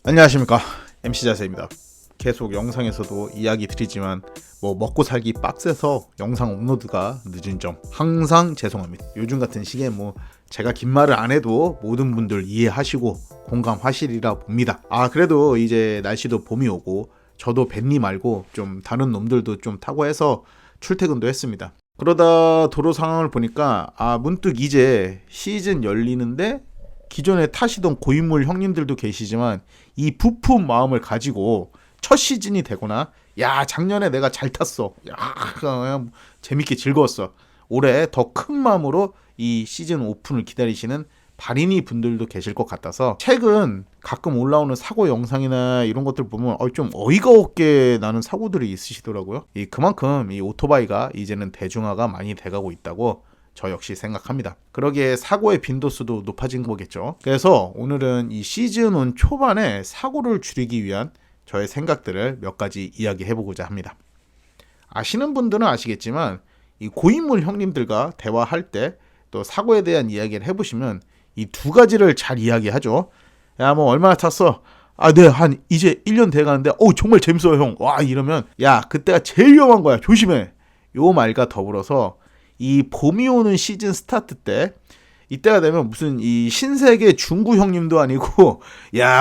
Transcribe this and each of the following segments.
안녕하십니까, MC 자세입니다. 계속 영상에서도 이야기 드리지만 먹고 살기 빡세서 영상 업로드가 늦은 점 항상 죄송합니다. 요즘 같은 시기에 제가 긴 말을 안 해도 모든 분들 이해하시고 공감하시리라 봅니다. 그래도 이제 날씨도 봄이 오고 저도 벤니 말고 좀 다른 놈들도 좀 타고 해서 출퇴근도 했습니다. 그러다 도로 상황을 보니까 문득 이제 시즌 열리는데 기존에 타시던 고인물 형님들도 계시지만 이 부푼 마음을 가지고 첫 시즌이 되거나 작년에 내가 잘 탔어, 그냥 재밌게 즐거웠어, 올해 더 큰 마음으로 이 시즌 오픈을 기다리시는 발인이 분들도 계실 것 같아서 최근 가끔 올라오는 사고 영상이나 이런 것들 보면 좀 어이가 없게 나는 사고들이 있으시더라고요. 그만큼 이 오토바이가 이제는 대중화가 많이 돼가고 있다고 저 역시 생각합니다. 그러기에 사고의 빈도수도 높아진 거겠죠. 그래서 오늘은 이 시즌1 초반에 사고를 줄이기 위한 저의 생각들을 몇 가지 이야기해보고자 합니다. 아시는 분들은 아시겠지만 이 고인물 형님들과 대화할 때 또 사고에 대한 이야기를 해보시면 이 두 가지를 잘 이야기하죠. 얼마나 탔어? 네, 이제 1년 돼가는데 정말 재밌어요 형. 이러면 그때가 제일 위험한 거야, 조심해. 요 말과 더불어서 이 봄이 오는 시즌 스타트 때 이때가 되면 무슨 이 신세계 중구 형님도 아니고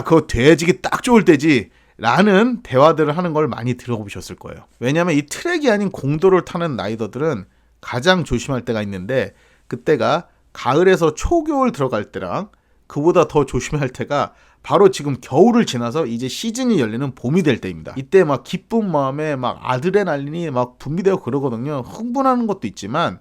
그거 돼지기 딱 좋을 때지 라는 대화들을 하는 걸 많이 들어보셨을 거예요. 왜냐하면 이 트랙이 아닌 공도를 타는 라이더들은 가장 조심할 때가 있는데 그때가 가을에서 초겨울 들어갈 때랑 그보다 더 조심할 때가 바로 지금 겨울을 지나서 이제 시즌이 열리는 봄이 될 때입니다. 이때 기쁜 마음에 아드레날린이 분비되고 그러거든요. 흥분하는 것도 있지만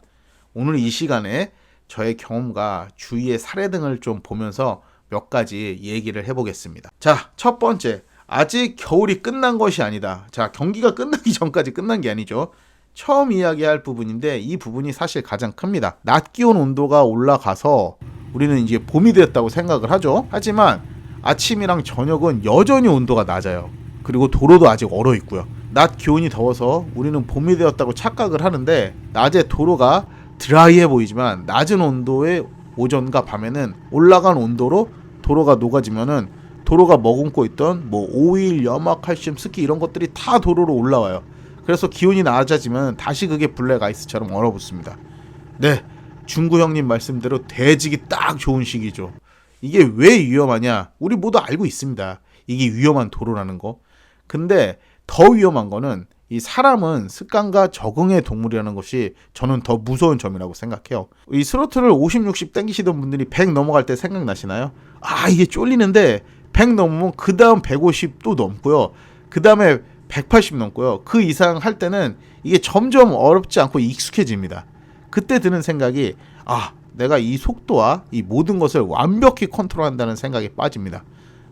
오늘 이 시간에 저의 경험과 주위의 사례 등을 좀 보면서 몇 가지 얘기를 해보겠습니다. 자, 첫 번째, 아직 겨울이 끝난 것이 아니다. 자, 경기가 끝나기 전까지 끝난 게 아니죠. 처음 이야기할 부분인데 이 부분이 사실 가장 큽니다. 낮 기온 온도가 올라가서 우리는 이제 봄이 되었다고 생각을 하죠. 하지만 아침이랑 저녁은 여전히 온도가 낮아요. 그리고 도로도 아직 얼어 있고요. 낮 기온이 더워서 우리는 봄이 되었다고 착각을 하는데 낮에 도로가 드라이해 보이지만 낮은 온도의 오전과 밤에는 올라간 온도로 도로가 녹아지면은 도로가 머금고 있던 오일, 염화, 칼슘, 습기 이런 것들이 다 도로로 올라와요. 그래서 기온이 낮아지면 다시 그게 블랙 아이스처럼 얼어붙습니다. 네, 중구 형님 말씀대로 돼지기 딱 좋은 시기죠. 이게 왜 위험하냐? 우리 모두 알고 있습니다. 이게 위험한 도로라는 거. 근데 더 위험한 거는 이 사람은 습관과 적응의 동물이라는 것이 저는 더 무서운 점이라고 생각해요. 이 스로틀을 50, 60 땡기시던 분들이 100 넘어갈 때 생각나시나요? 이게 쫄리는데 100 넘으면 그 다음 150 또 넘고요. 그 다음에 180 넘고요. 그 이상 할 때는 이게 점점 어렵지 않고 익숙해집니다. 그때 드는 생각이 내가 이 속도와 이 모든 것을 완벽히 컨트롤한다는 생각에 빠집니다.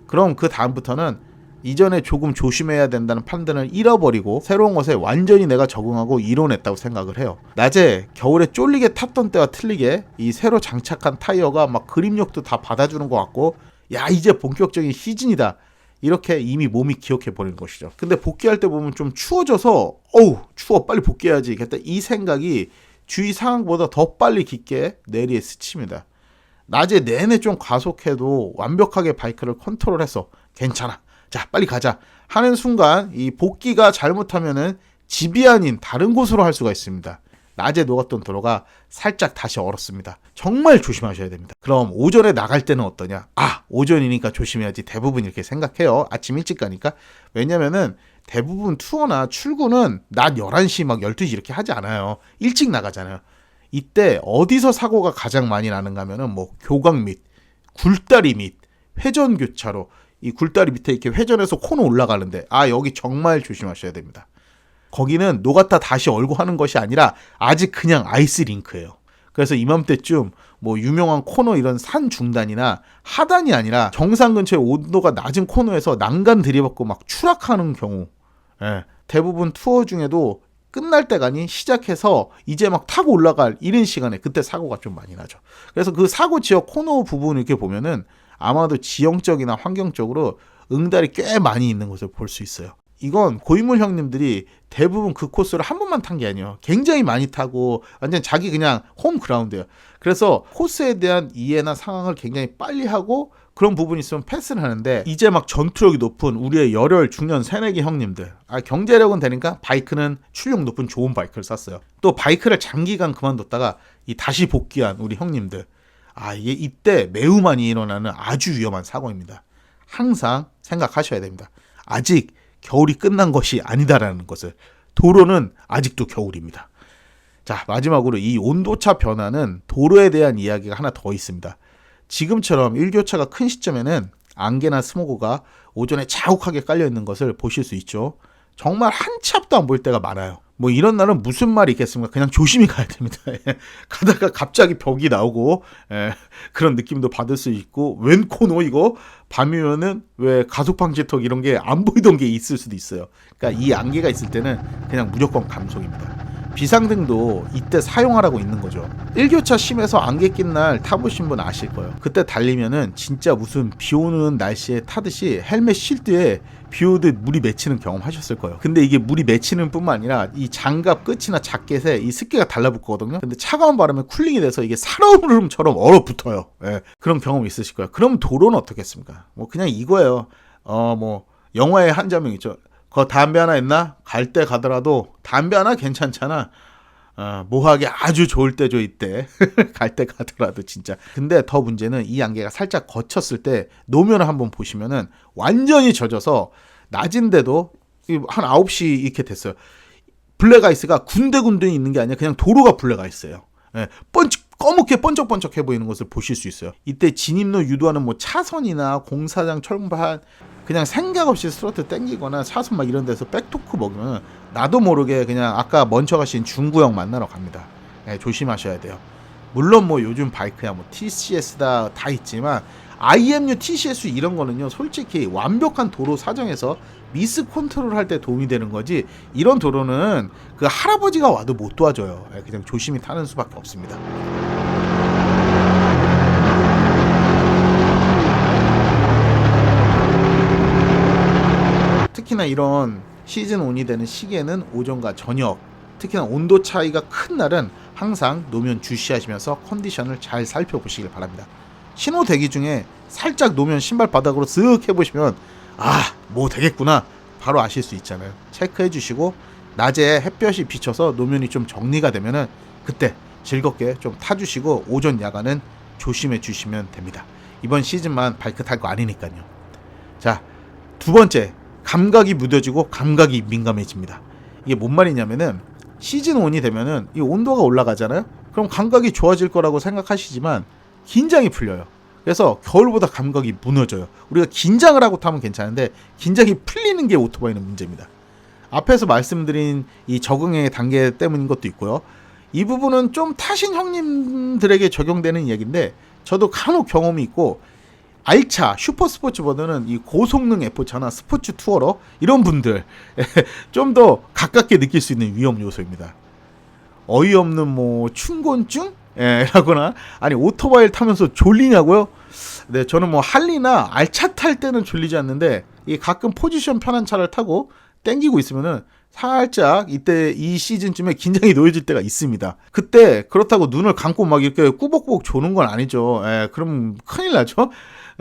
그럼 그 다음부터는 이전에 조금 조심해야 된다는 판단을 잃어버리고 새로운 것에 완전히 내가 적응하고 이뤄냈다고 생각을 해요. 낮에 겨울에 쫄리게 탔던 때와 틀리게 이 새로 장착한 타이어가 그립력도 다 받아주는 것 같고 이제 본격적인 시즌이다, 이렇게 이미 몸이 기억해 버리는 것이죠. 근데 복귀할 때 보면 좀 추워져서 추워, 빨리 복귀해야지 이 생각이 주위 상황보다 더 빨리 깊게 뇌리에 스칩니다. 낮에 내내 좀 과속해도 완벽하게 바이크를 컨트롤해서 괜찮아, 자 빨리 가자 하는 순간 이 복귀가 잘못하면은 집이 아닌 다른 곳으로 할 수가 있습니다. 낮에 녹았던 도로가 살짝 다시 얼었습니다. 정말 조심하셔야 됩니다. 그럼 오전에 나갈 때는 어떠냐? 오전이니까 조심해야지 대부분 이렇게 생각해요. 아침 일찍 가니까. 왜냐면은 대부분 투어나 출구는 낮 11시 12시 이렇게 하지 않아요. 일찍 나가잖아요. 이때 어디서 사고가 가장 많이 나는가 하면은 교각 밑, 굴다리 밑, 회전교차로, 이 굴다리 밑에 이렇게 회전해서 코너 올라가는데 여기 정말 조심하셔야 됩니다. 거기는 녹았다 다시 얼고 하는 것이 아니라 아직 그냥 아이스 링크예요. 그래서 이맘때쯤 유명한 코너 이런 산 중단이나 하단이 아니라 정상 근처에 온도가 낮은 코너에서 난간 들이받고 추락하는 경우, 대부분 투어 중에도 끝날 때가 아닌 시작해서 이제 타고 올라갈 이른 시간에 그때 사고가 좀 많이 나죠. 그래서 그 사고 지역 코너 부분 이렇게 보면은 아마도 지형적이나 환경적으로 응달이 꽤 많이 있는 것을 볼 수 있어요. 이건 고인물 형님들이 대부분 그 코스를 한 번만 탄 게 아니에요. 굉장히 많이 타고 완전 자기 그냥 홈 그라운드예요. 그래서 코스에 대한 이해나 상황을 굉장히 빨리 하고 그런 부분이 있으면 패스를 하는데, 이제 막 전투력이 높은 우리의 열혈 중년 새내기 형님들, 경제력은 되니까 바이크는 출력 높은 좋은 바이크를 샀어요. 또 바이크를 장기간 그만뒀다가 다시 복귀한 우리 형님들, 이게 이때 매우 많이 일어나는 아주 위험한 사고입니다. 항상 생각하셔야 됩니다. 아직 겨울이 끝난 것이 아니다라는 것을. 도로는 아직도 겨울입니다. 자, 마지막으로 이 온도차 변화는 도로에 대한 이야기가 하나 더 있습니다. 지금처럼 일교차가 큰 시점에는 안개나 스모그가 오존에 자욱하게 깔려있는 것을 보실 수 있죠. 정말 한 치 앞도 안 보일 때가 많아요. 뭐 이런 날은 무슨 말이 있겠습니까? 그냥 조심히 가야 됩니다. 가다가 갑자기 벽이 나오고 그런 느낌도 받을 수 있고, 웬 코너 이거? 밤이면은 왜 가속방지턱 이런 게 안 보이던 게 있을 수도 있어요. 그러니까 이 안개가 있을 때는 그냥 무조건 감속입니다. 비상등도 이때 사용하라고 있는 거죠. 일교차 심해서 안개 낀 날 타보신 분 아실 거예요. 그때 달리면은 진짜 무슨 비 오는 날씨에 타듯이 헬멧 실드에 비 오듯 물이 맺히는 경험 하셨을 거예요. 근데 이게 물이 맺히는 뿐만 아니라 이 장갑 끝이나 자켓에 이 습기가 달라붙거든요. 근데 차가운 바람에 쿨링이 돼서 이게 살얼음처럼 얼어붙어요. 그런 경험 있으실 거예요. 그럼 도로는 어떻겠습니까? 뭐 그냥 이거예요. 뭐 영화의 한 장면 있죠. 거 담배 하나 있나? 갈 때 가더라도 담배 하나 괜찮잖아. 모하기 아주 좋을 때죠, 이때. 갈 때 가더라도 진짜. 근데 더 문제는 이 안개가 살짝 거쳤을 때 노면을 한번 보시면은 완전히 젖어서 낮인데도 한 9시 이렇게 됐어요. 블랙아이스가 군데군데 있는 게 아니라 그냥 도로가 블랙아이스예요. 검게 번쩍번쩍해 보이는 것을 보실 수 있어요. 이때 진입로 유도하는 뭐 차선이나 공사장 철판 그냥 생각 없이 스로틀 땡기거나 차선 막 이런 데서 백토크 먹으면 나도 모르게 그냥 아까 먼저 가신 중구형 만나러 갑니다. 조심하셔야 돼요. 물론 뭐 요즘 바이크야 뭐 TCS다 다 있지만 IMU, TCS 이런 거는요 솔직히 완벽한 도로 사정에서 미스 컨트롤 할 때 도움이 되는 거지, 이런 도로는 그 할아버지가 와도 못 도와줘요. 그냥 조심히 타는 수밖에 없습니다. 특히나 이런 시즌 온이 되는 시기에는 오전과 저녁, 특히나 온도 차이가 큰 날은 항상 노면 주시하시면서 컨디션을 잘 살펴보시길 바랍니다. 신호 대기 중에 살짝 노면 신발 바닥으로 쓱 해보시면 뭐 되겠구나 바로 아실 수 있잖아요. 체크해 주시고 낮에 햇볕이 비쳐서 노면이 좀 정리가 되면은 그때 즐겁게 좀 타주시고 오전 야간은 조심해 주시면 됩니다. 이번 시즌만 바이크 탈 거 아니니까요. 자, 두 번째, 감각이 무뎌지고 감각이 민감해집니다. 이게 뭔 말이냐면은 시즌 온이 되면은 이 온도가 올라가잖아요. 그럼 감각이 좋아질 거라고 생각하시지만 긴장이 풀려요. 그래서 겨울보다 감각이 무너져요. 우리가 긴장을 하고 타면 괜찮은데 긴장이 풀리는 게 오토바이는 문제입니다. 앞에서 말씀드린 이 적응의 단계 때문인 것도 있고요. 이 부분은 좀 타신 형님들에게 적용되는 얘기인데 저도 간혹 경험이 있고, 알차 슈퍼스포츠보다는 이 고성능 F차나 스포츠 투어러 이런 분들 좀 더 가깝게 느낄 수 있는 위험 요소입니다. 어이없는 뭐 충곤증? 라거나, 아니 오토바이를 타면서 졸리냐고요? 네, 저는 뭐 할리나 알차 탈 때는 졸리지 않는데 이 가끔 포지션 편한 차를 타고 땡기고 있으면은 살짝 이때 이 시즌쯤에 긴장이 놓여질 때가 있습니다. 그때 그렇다고 눈을 감고 막 이렇게 꾸벅꾸벅 조는 건 아니죠. 그럼 큰일 나죠.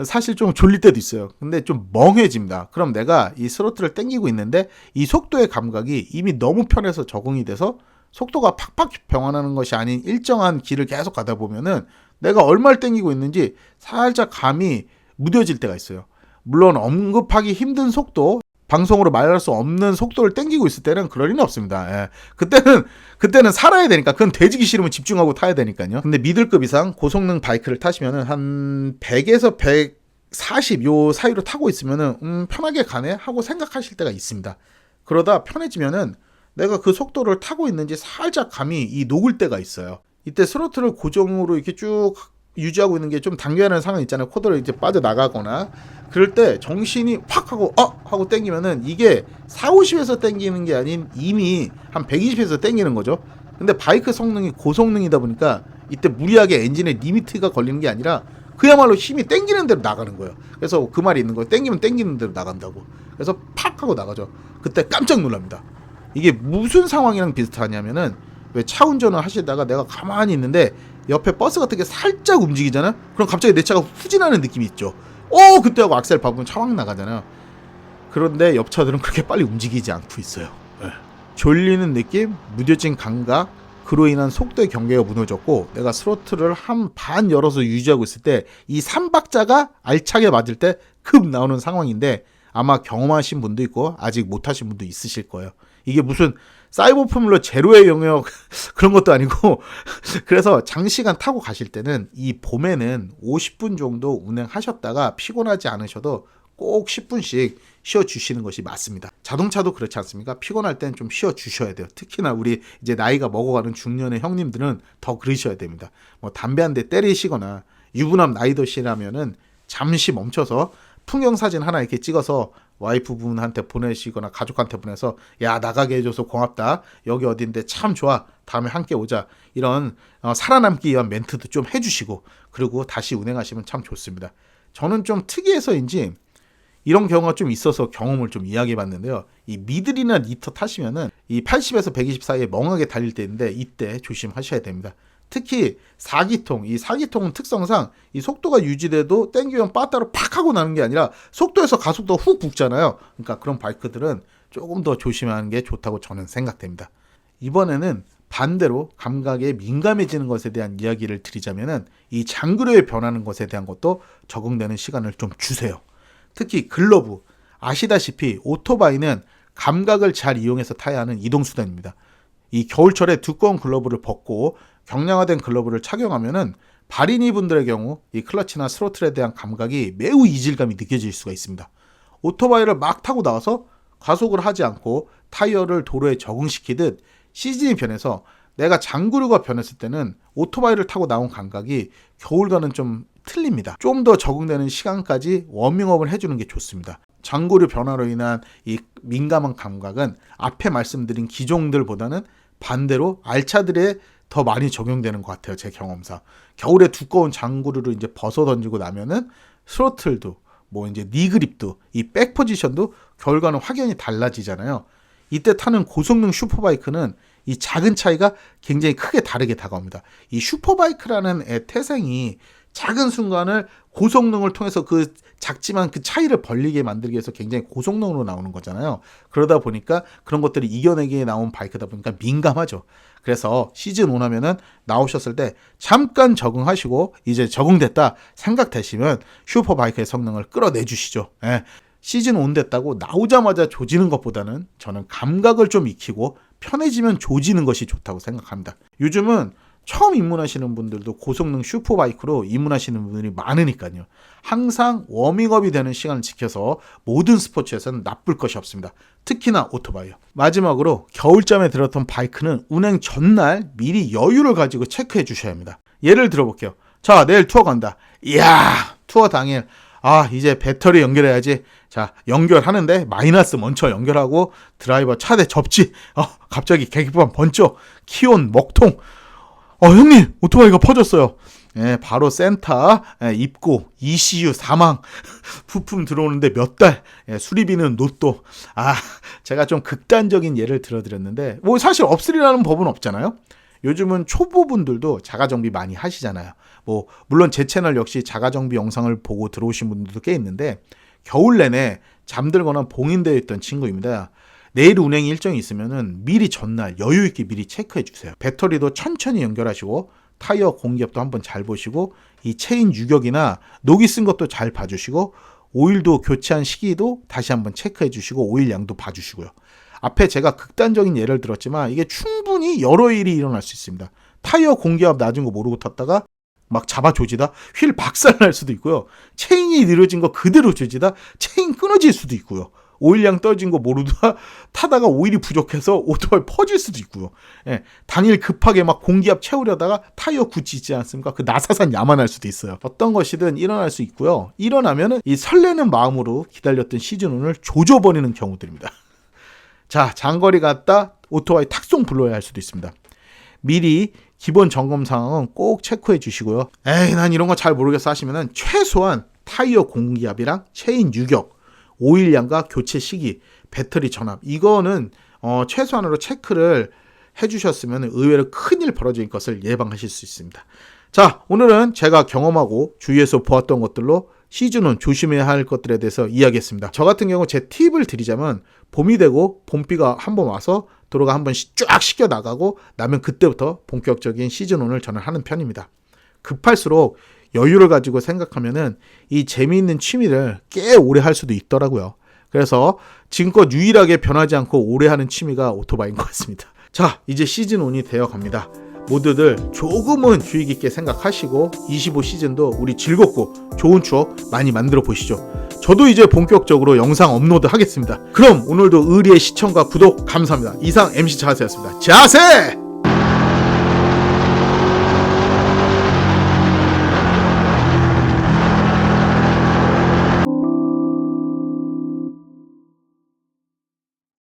사실 좀 졸릴 때도 있어요. 근데 좀 멍해집니다. 그럼 내가 이 스로틀을 땡기고 있는데 이 속도의 감각이 이미 너무 편해서 적응이 돼서 속도가 팍팍 변환하는 것이 아닌 일정한 길을 계속 가다 보면은 내가 얼마를 땡기고 있는지 살짝 감이 무뎌질 때가 있어요. 물론 언급하기 힘든 속도, 방송으로 말할 수 없는 속도를 땡기고 있을 때는 그럴 리는 없습니다. 그때는 살아야 되니까, 그건 돼지기 싫으면 집중하고 타야 되니까요. 근데 미들급 이상 고성능 바이크를 타시면은 한 100에서 140 요 사이로 타고 있으면은 편하게 가네 하고 생각하실 때가 있습니다. 그러다 편해지면은 내가 그 속도를 타고 있는지 살짝 감이 이 녹을 때가 있어요. 이때 스로틀을 고정으로 이렇게 쭉 유지하고 있는 게 좀 당겨야 하는 상황 있잖아요. 코드를 이제 빠져나가거나 그럴 때 정신이 확 하고 하고 땡기면은 이게 450에서 땡기는 게 아닌 이미 한 120에서 땡기는 거죠. 근데 바이크 성능이 고성능이다 보니까 이때 무리하게 엔진에 리미트가 걸리는 게 아니라 그야말로 힘이 땡기는 대로 나가는 거예요. 그래서 그 말이 있는 거예요. 땡기면 땡기는 대로 나간다고. 그래서 팍 하고 나가죠. 그때 깜짝 놀랍니다. 이게 무슨 상황이랑 비슷하냐면은, 왜 차 운전을 하시다가 내가 가만히 있는데 옆에 버스 같은 게 살짝 움직이잖아? 그럼 갑자기 내 차가 후진하는 느낌이 있죠. 그때 하고 악셀 밟으면 차왕 나가잖아요. 그런데 옆 차들은 그렇게 빨리 움직이지 않고 있어요. 네. 졸리는 느낌, 무뎌진 감각, 그로 인한 속도의 경계가 무너졌고 내가 스로틀을 한 반 열어서 유지하고 있을 때 이 3박자가 알차게 맞을 때 급 나오는 상황인데 아마 경험하신 분도 있고 아직 못하신 분도 있으실 거예요. 이게 무슨 사이버 포뮬러 제로의 영역 그런 것도 아니고 그래서 장시간 타고 가실 때는 이 봄에는 50분 정도 운행하셨다가 피곤하지 않으셔도 꼭 10분씩 쉬어주시는 것이 맞습니다. 자동차도 그렇지 않습니까? 피곤할 땐 좀 쉬어주셔야 돼요. 특히나 우리 이제 나이가 먹어가는 중년의 형님들은 더 그러셔야 됩니다. 뭐 담배 한 대 때리시거나 유부남 나이 드시라면은 잠시 멈춰서 풍경 사진 하나 이렇게 찍어서 와이프분한테 보내시거나 가족한테 보내서 야 나가게 해줘서 고맙다. 여기 어딘데 참 좋아. 다음에 함께 오자. 이런 살아남기 위한 멘트도 좀 해주시고 그리고 다시 운행하시면 참 좋습니다. 저는 좀 특이해서인지 이런 경우가 좀 있어서 경험을 좀 이야기해 봤는데요. 이 미들이나 니터 타시면은 이 80에서 120 사이에 멍하게 달릴 때 있는데 이때 조심하셔야 됩니다. 특히 4기통, 이 4기통은 특성상 이 속도가 유지돼도 땡기면 빠따로 팍 하고 나는 게 아니라 속도에서 가속도가 훅 붙잖아요. 그러니까 그런 바이크들은 조금 더 조심하는 게 좋다고 저는 생각됩니다. 이번에는 반대로 감각에 민감해지는 것에 대한 이야기를 드리자면은 이 장구류에 변하는 것에 대한 것도 적응되는 시간을 좀 주세요. 특히 글러브, 아시다시피 오토바이는 감각을 잘 이용해서 타야 하는 이동수단입니다. 이 겨울철에 두꺼운 글러브를 벗고 경량화된 글러브를 착용하면은 발인이 분들의 경우 이 클러치나 스로틀에 대한 감각이 매우 이질감이 느껴질 수가 있습니다. 오토바이를 막 타고 나와서 가속을 하지 않고 타이어를 도로에 적응시키듯 시즌이 변해서 내가 장구류가 변했을 때는 오토바이를 타고 나온 감각이 겨울과는 좀 틀립니다. 좀 더 적응되는 시간까지 워밍업을 해주는 게 좋습니다. 장구류 변화로 인한 이 민감한 감각은 앞에 말씀드린 기종들보다는 반대로 알차들에 더 많이 적용되는 것 같아요. 제 경험상. 겨울에 두꺼운 장구류를 이제 벗어 던지고 나면은 스로틀도 뭐 이제 니그립도 이 백 포지션도 겨울과는 확연히 달라지잖아요. 이때 타는 고성능 슈퍼바이크는 이 작은 차이가 굉장히 크게 다르게 다가옵니다. 이 슈퍼바이크라는 애 태생이 작은 순간을 고성능을 통해서 그 작지만 그 차이를 벌리게 만들기 위해서 굉장히 고성능으로 나오는 거잖아요. 그러다 보니까 그런 것들이 이겨내기에 나온 바이크다 보니까 민감하죠. 그래서 시즌 1 하면은 나오셨을 때 잠깐 적응하시고 이제 적응됐다 생각되시면 슈퍼바이크의 성능을 끌어내 주시죠. 예. 시즌 1 됐다고 나오자마자 조지는 것보다는 저는 감각을 좀 익히고 편해지면 조지는 것이 좋다고 생각합니다. 요즘은 처음 입문하시는 분들도 고성능 슈퍼바이크로 입문하시는 분들이 많으니까요. 항상 워밍업이 되는 시간을 지켜서 모든 스포츠에서는 나쁠 것이 없습니다. 특히나 오토바이요. 마지막으로 겨울잠에 들었던 바이크는 운행 전날 미리 여유를 가지고 체크해 주셔야 합니다. 예를 들어볼게요. 자, 내일 투어 간다. 이야, 투어 당일. 이제 배터리 연결해야지. 자, 연결하는데 마이너스 먼저 연결하고 드라이버 차대 접지. 갑자기 계기판 번쩍. 키온 먹통. 형님, 오토바이가 퍼졌어요. 예, 바로 센터 입고 ECU 사망. 부품 들어오는데 몇 달. 수리비는 노또. 제가 좀 극단적인 예를 들어드렸는데 뭐 사실 없으리라는 법은 없잖아요. 요즘은 초보분들도 자가정비 많이 하시잖아요. 뭐 물론 제 채널 역시 자가정비 영상을 보고 들어오신 분들도 꽤 있는데 겨울 내내 잠들거나 봉인되어 있던 친구입니다. 내일 운행 일정이 있으면은 미리 전날 여유 있게 미리 체크해 주세요. 배터리도 천천히 연결하시고 타이어 공기압도 한번 잘 보시고 이 체인 유격이나 녹이 쓴 것도 잘 봐주시고 오일도 교체한 시기도 다시 한번 체크해 주시고 오일 양도 봐주시고요. 앞에 제가 극단적인 예를 들었지만 이게 충분히 여러 일이 일어날 수 있습니다. 타이어 공기압 낮은 거 모르고 탔다가 막 잡아 조지다 휠 박살 날 수도 있고요. 체인이 느려진 거 그대로 조지다 체인 끊어질 수도 있고요. 오일량 떨어진 거 모르다 타다가 오일이 부족해서 오토바이 퍼질 수도 있고요. 당일 급하게 막 공기압 채우려다가 타이어 굳히지 않습니까? 그 나사산 야만할 수도 있어요. 어떤 것이든 일어날 수 있고요. 일어나면은 이 설레는 마음으로 기다렸던 시즌1을 조져버리는 경우들입니다. 자, 장거리 갔다 오토바이 탁송 불러야 할 수도 있습니다. 미리 기본 점검 상황은 꼭 체크해 주시고요. 난 이런 거 잘 모르겠어 하시면은 최소한 타이어 공기압이랑 체인 유격, 오일량과 교체 시기, 배터리 전압 이거는 최소한으로 체크를 해주셨으면 의외로 큰일 벌어질 것을 예방하실 수 있습니다. 자, 오늘은 제가 경험하고 주위에서 보았던 것들로 시즌1 조심해야 할 것들에 대해서 이야기했습니다. 저 같은 경우 제 팁을 드리자면 봄이 되고 봄비가 한번 와서 도로가 한번 쫙 씻겨 나가고 나면 그때부터 본격적인 시즌1을 저는 하는 편입니다. 급할수록 여유를 가지고 생각하면은 이 재미있는 취미를 꽤 오래 할 수도 있더라고요. 그래서 지금껏 유일하게 변하지 않고 오래 하는 취미가 오토바이인 것 같습니다. 자, 이제 시즌1이 되어 갑니다. 모두들 조금은 주의 깊게 생각하시고 25 시즌도 우리 즐겁고 좋은 추억 많이 만들어 보시죠. 저도 이제 본격적으로 영상 업로드 하겠습니다. 그럼 오늘도 의리의 시청과 구독 감사합니다. 이상 MC 자세였습니다. 자세!